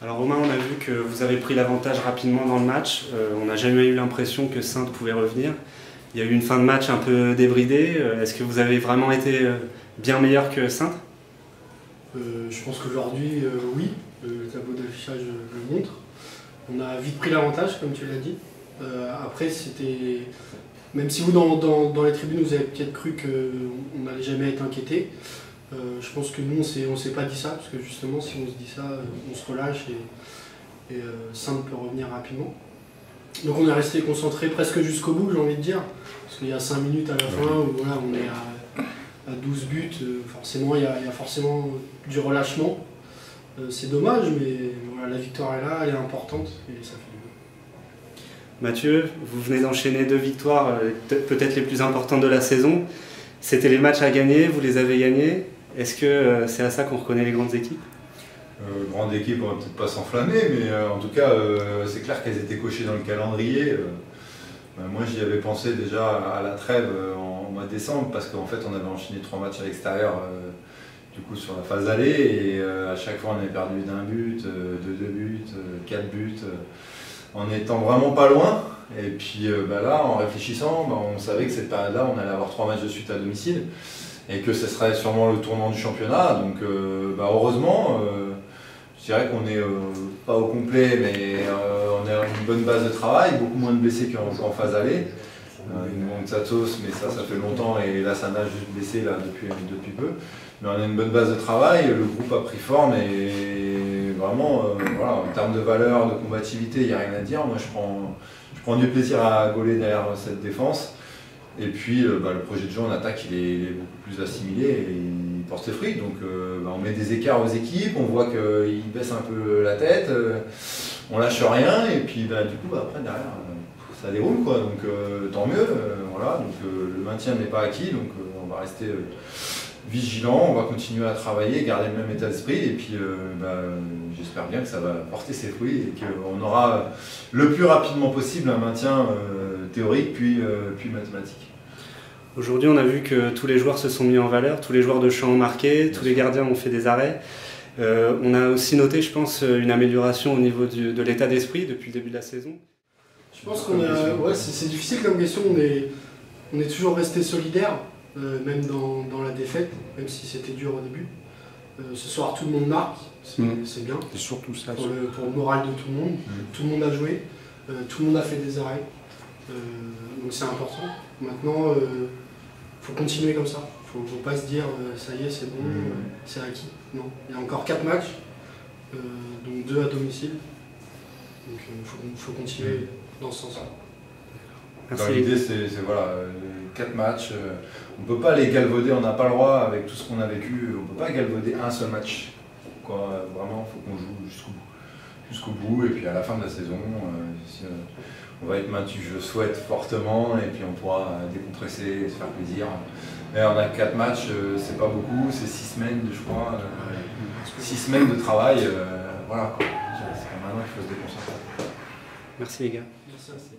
Alors Romain, on a vu que vous avez pris l'avantage rapidement dans le match. On n'a jamais eu l'impression que Saintes pouvait revenir. Il y a eu une fin de match un peu débridée. Est-ce que vous avez vraiment été bien meilleur que Saintes? Je pense qu'aujourd'hui, oui, le tableau d'affichage le montre. On a vite pris l'avantage, comme tu l'as dit. Après, c'était... Même si vous, dans les tribunes, vous avez peut-être cru qu'on n'allait jamais être inquiété, je pense que nous, on ne s'est pas dit ça, parce que justement, si on se dit ça, on se relâche et Saintes peut revenir rapidement. Donc on est resté concentré presque jusqu'au bout, j'ai envie de dire, parce qu'il y a 5 minutes à la fin où voilà, on est à 12 buts, forcément il y a forcément du relâchement. C'est dommage, mais voilà, la victoire est là, elle est importante et ça fait du bien. Mathieu, vous venez d'enchaîner 2 victoires, peut-être les plus importantes de la saison. C'était les matchs à gagner, vous les avez gagnés. Est-ce que c'est à ça qu'on reconnaît les grandes équipes? Grande équipe, on va peut-être pas s'enflammer, mais en tout cas, c'est clair qu'elles étaient cochées dans le calendrier. Moi, j'y avais pensé déjà à la trêve en mois de décembre, parce qu'en fait, on avait enchaîné 3 matchs à l'extérieur du coup sur la phase aller, et à chaque fois, on avait perdu d'1 but, de 2 buts, 4 buts, en étant vraiment pas loin. Et puis là, en réfléchissant, on savait que cette période-là, on allait avoir 3 matchs de suite à domicile, et que ce serait sûrement le tournant du championnat. Donc heureusement, je dirais qu'on n'est pas au complet, mais on a une bonne base de travail, beaucoup moins de blessés qu'en phase aller. Il manque Satos, mais ça fait longtemps, et là ça n'a juste blessé là, depuis peu. Mais on a une bonne base de travail, le groupe a pris forme, et vraiment, voilà, en termes de valeur, de combativité, il n'y a rien à dire. Moi je prends du plaisir à gauler derrière cette défense. Et puis le projet de jeu en attaque il est beaucoup plus assimilé et il porte ses fruits. Donc on met des écarts aux équipes, on voit qu'ils baissent un peu la tête, on lâche rien, et puis du coup après derrière ça déroule quoi. Donc tant mieux, voilà. Donc le maintien n'est pas acquis, donc on va rester vigilant, on va continuer à travailler, garder le même état d'esprit, et puis j'espère bien que ça va porter ses fruits et qu'on aura le plus rapidement possible un maintien théorique puis mathématique. Aujourd'hui, on a vu que tous les joueurs se sont mis en valeur, tous les joueurs de champ ont marqué, tous les gardiens ont fait des arrêts. On a aussi noté, je pense, une amélioration au niveau de l'état d'esprit depuis le début de la saison. Je pense qu'on a... Ouais, c'est difficile comme question, on est toujours resté solidaire, même dans la défaite, même si c'était dur au début. Ce soir, tout le monde marque, c'est bien. C'est surtout ça. Pour le moral de tout le monde. Tout le monde a joué, tout le monde a fait des arrêts. Donc c'est important. Maintenant, il faut continuer comme ça. Il ne faut pas se dire ça y est, c'est bon, c'est acquis. Non, il y a encore 4 matchs, donc 2 à domicile. Donc il faut continuer dans ce sens-là. L'idée c'est voilà, 4 matchs, on ne peut pas les galvauder, on n'a pas le droit avec tout ce qu'on a vécu, on ne peut pas galvauder un seul match. Quoi, vraiment, il faut qu'on joue jusqu'au bout, et puis à la fin de la saison, on va être maintenu, je le souhaite fortement, et puis on pourra décompresser et se faire plaisir. Mais on a 4 matchs, c'est pas beaucoup, c'est 6 semaines, je crois, 6 semaines de travail, voilà. C'est maintenant qu'il faut se déconcentrer. Merci les gars. Merci.